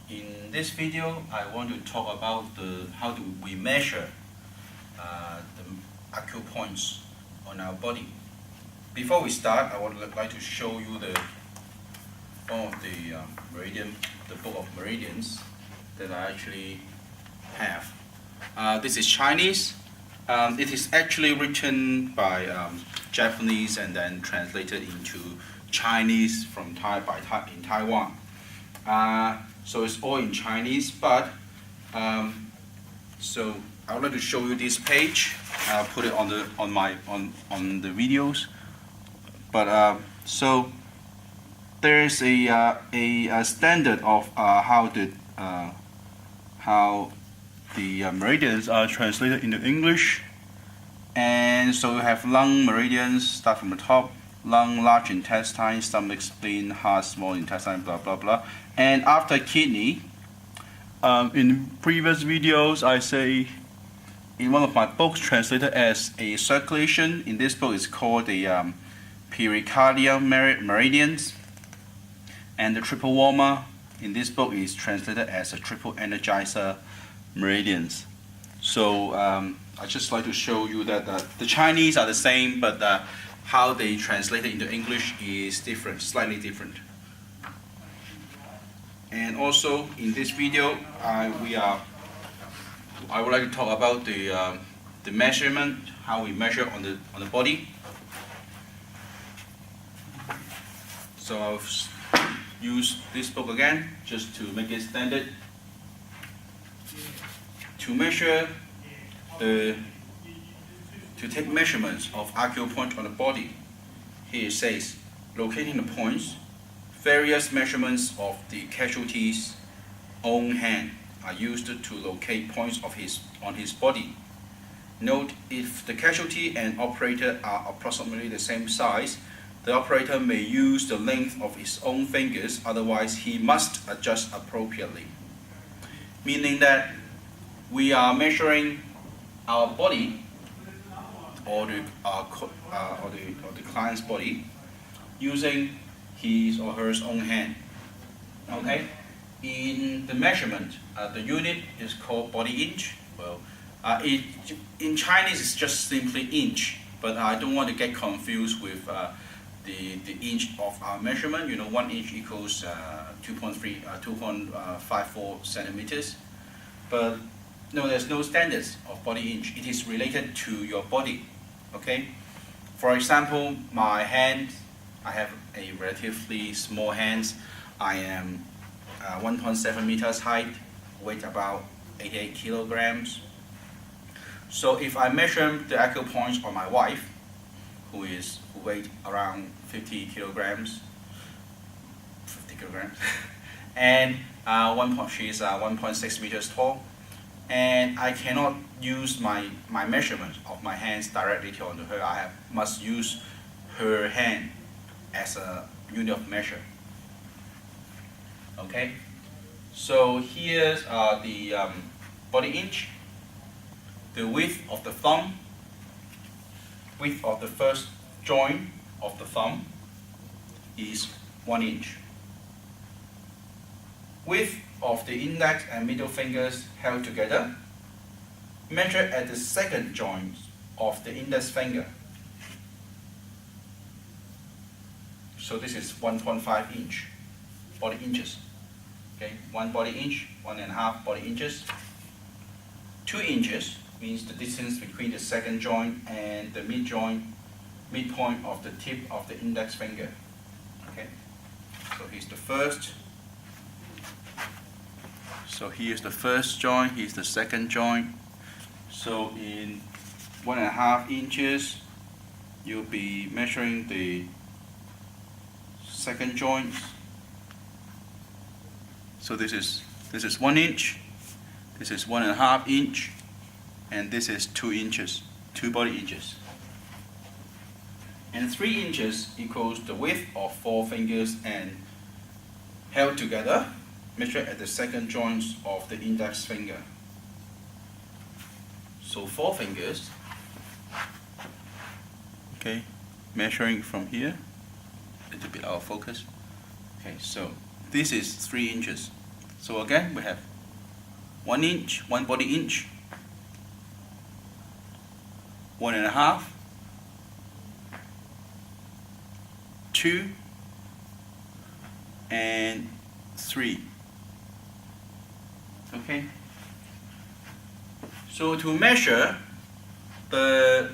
In this video, I want to talk about how do we measure the acupoints on our body. Before we start, I would like to show you one of the the book of meridians that I actually have. This is Chinese. It is actually written by Japanese and then translated into Chinese in Taiwan. So it's all in Chinese, but so I would like to show you this page. I'll put it on the videos. But so there's a standard of how the meridians are translated into English. And so we have lung meridians, start from the top, lung, large intestine, stomach, spleen, heart, small intestine, blah blah blah. And after kidney, in previous videos I say in one of my books translated as a circulation. In this book it's called the pericardial meridians, and the triple warmer in this book is translated as a triple energizer meridians. So I just like to show you that the Chinese are the same, but how they translate it into English is different, slightly different. And also in this video, I would like to talk about the measurement, how we measure on the body. So I'll use this book again just to make it standard. To take measurements of acupoint on the body, here it says, locating the points, various measurements of the casualty's own hand are used to locate points on his body. Note, if the casualty and operator are approximately the same size, the operator may use the length of his own fingers, otherwise he must adjust appropriately. Meaning that we are measuring our body or the client's body using his or her own hand. Okay. In the measurement, the unit is called body inch. Well, in Chinese it's just simply inch, but I don't want to get confused with the inch of our measurement. 1 inch equals 2.54 centimeters. But no, there's no standards of body inch. It is related to your body. Okay. For example, my hand, I have a relatively small hands. I am 1.7 meters height, weight about 88 kilograms. So if I measure the acupoints on my wife, who weighs around 50 kilograms, and she is 1.6 meters tall, and I cannot use my measurement of my hands directly onto her. I must use her hand as a unit of measure. Okay, so here's the body inch. The width of the thumb, width of the first joint of the thumb is 1 inch. Width of the index and middle fingers held together, measured at the second joint of the index finger. So this is 1.5 inch body inches. Okay, 1 body inch, 1.5 body inches. 2 inches means the distance between the second joint and the midpoint of the tip of the index finger. Okay, so here's the first. So here's the first joint, here's the second joint. So in 1.5 inches, you'll be measuring the second joint. So this is 1 inch, this is 1.5 inch, and this is 2 inches, 2 body inches. And 3 inches equals the width of 4 fingers and held together, measured at the second joint of the index finger. So 4 fingers, okay, measuring from here, a little bit out of focus. Okay, so this is 3 inches. So again, we have 1 inch, 1 body inch, 1.5, 2, and 3. Okay. So to measure the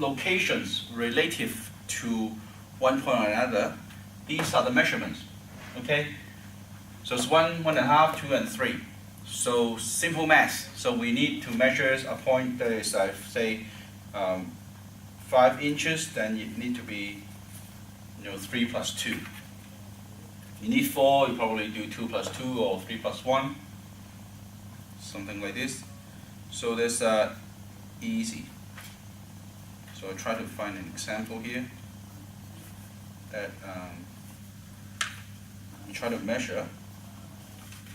locations relative to one point or another, these are the measurements. Okay. So it's 1, 1.5, 2, and 3. So simple math. So we need to measure a point that is, say, 5 inches. Then it need to be, 3 plus 2. You need 4. You probably do 2 plus 2 or 3 plus 1, something like this. So that's easy. So I try to find an example here that you try to measure.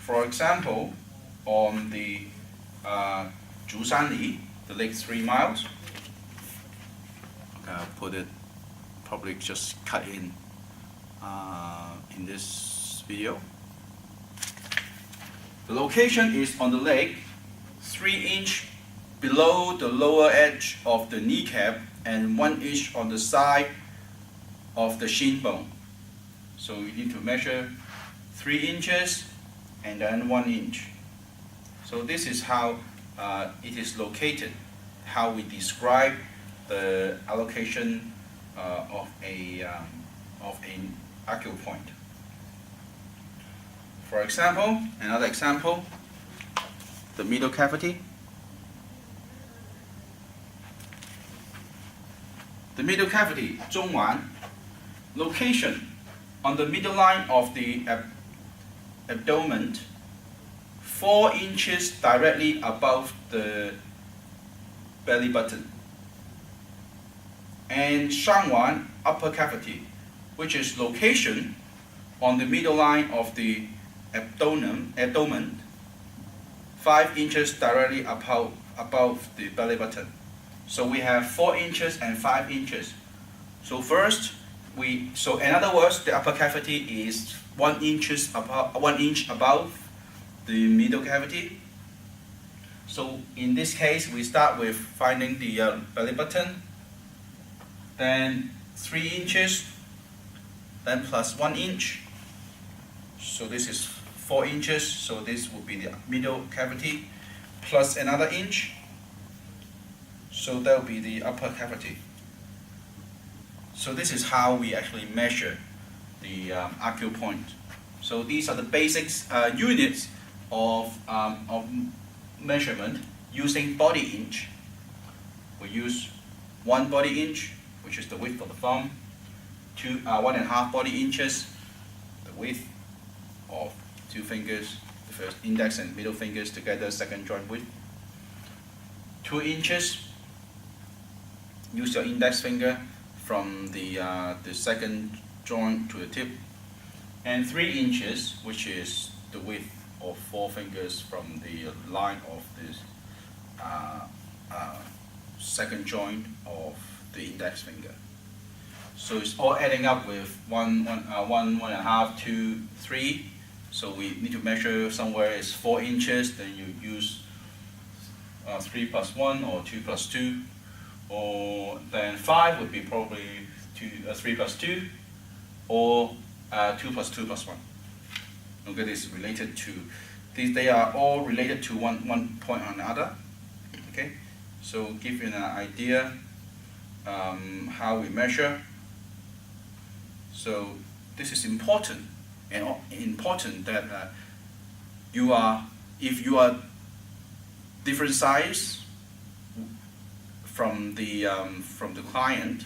For example, on the Zhushanli, the lake 3 miles. Okay, I'll put it, probably just cut in this video. The location is on the lake, 3 inch below the lower edge of the kneecap and 1 inch on the side of the shin bone. So you need to measure 3 inches and then 1 inch. So this is how it is located, how we describe the allocation of an acupoint. For example, another example, the middle cavity. The middle cavity, 中脘, location on the middle line of the abdomen, 4 inches directly above the belly button. And 上脘, upper cavity, which is location on the middle line of the abdomen, 5 inches directly above the belly button. So we have 4 inches and 5 inches. So first, so in other words, the upper cavity is 1 inch above the middle cavity. So in this case, we start with finding the belly button, then 3 inches, then plus 1 inch. So this is 4 inches. So this will be the middle cavity, plus another inch. So that will be the upper cavity. So this is how we actually measure the acupoint. So these are the basic units of measurement using body inch. We use 1 body inch, which is the width of the thumb, 1.5 body inches, the width of 2 fingers, the first index and middle fingers together, second joint width. 2 inches, use your index finger from the second joint to the tip, and 3 inches, which is the width of 4 fingers from the line of this second joint of the index finger. So it's all adding up with 1, 1.5, 2, 3. So we need to measure somewhere is 4 inches. Then you use 3 plus 1 or 2 plus 2. Or then 5 would be probably 3 plus 2, or 2 plus 2 plus 1. Okay, this is related to these. They are all related to one point or another. Okay, so give you an idea how we measure. So this is important, and important that if you are different size from the client,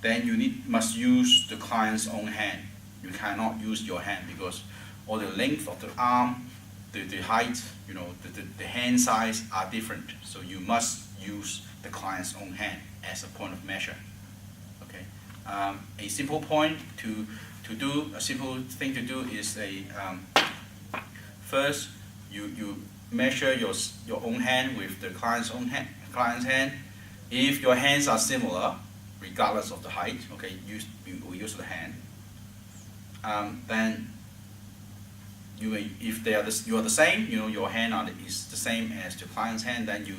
then you must use the client's own hand. You cannot use your hand because all the length of the arm, the height, the hand size are different. So you must use the client's own hand as a point of measure. Okay, a simple point to do, a simple thing to do is first you measure your own hand with the client's hand. If your hands are similar, regardless of the height, okay, we use the hand. Then if you are the same, your hand is the same as the client's hand, then you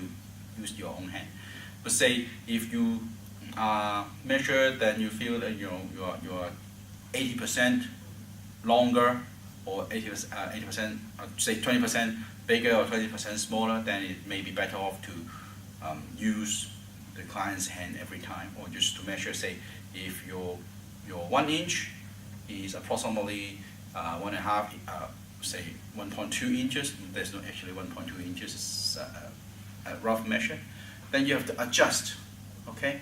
use your own hand. But say if you measure, then you feel that you are 80% longer, or 80%, say 20% bigger or 20% smaller, then it may be better off to use the client's hand every time, or just to measure. Say if your 1 inch is approximately 1.5, say 1.2 inches. There's not actually 1.2 inches. It's a rough measure. Then you have to adjust. Okay.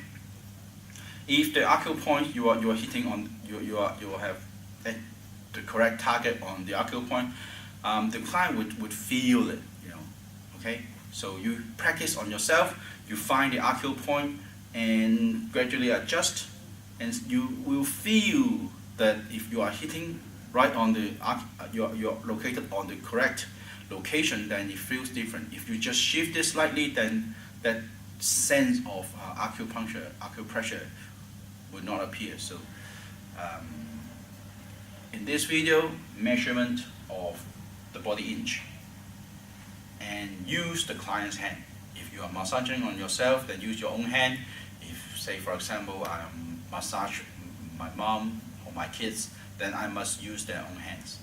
If the acupoint you are hitting on, you have the correct target on the acupoint, the client would feel it. Okay. So you practice on yourself. You find the acupoint and gradually adjust, and you will feel that if you are hitting right on the you're located on the correct location, then it feels different. If you just shift it slightly, then that sense of acupressure will not appear. So in this video, measurement of the body inch, and use the client's hand. If you are massaging on yourself, then use your own hand. If, say for example, I massage my mom or my kids, then I must use their own hands.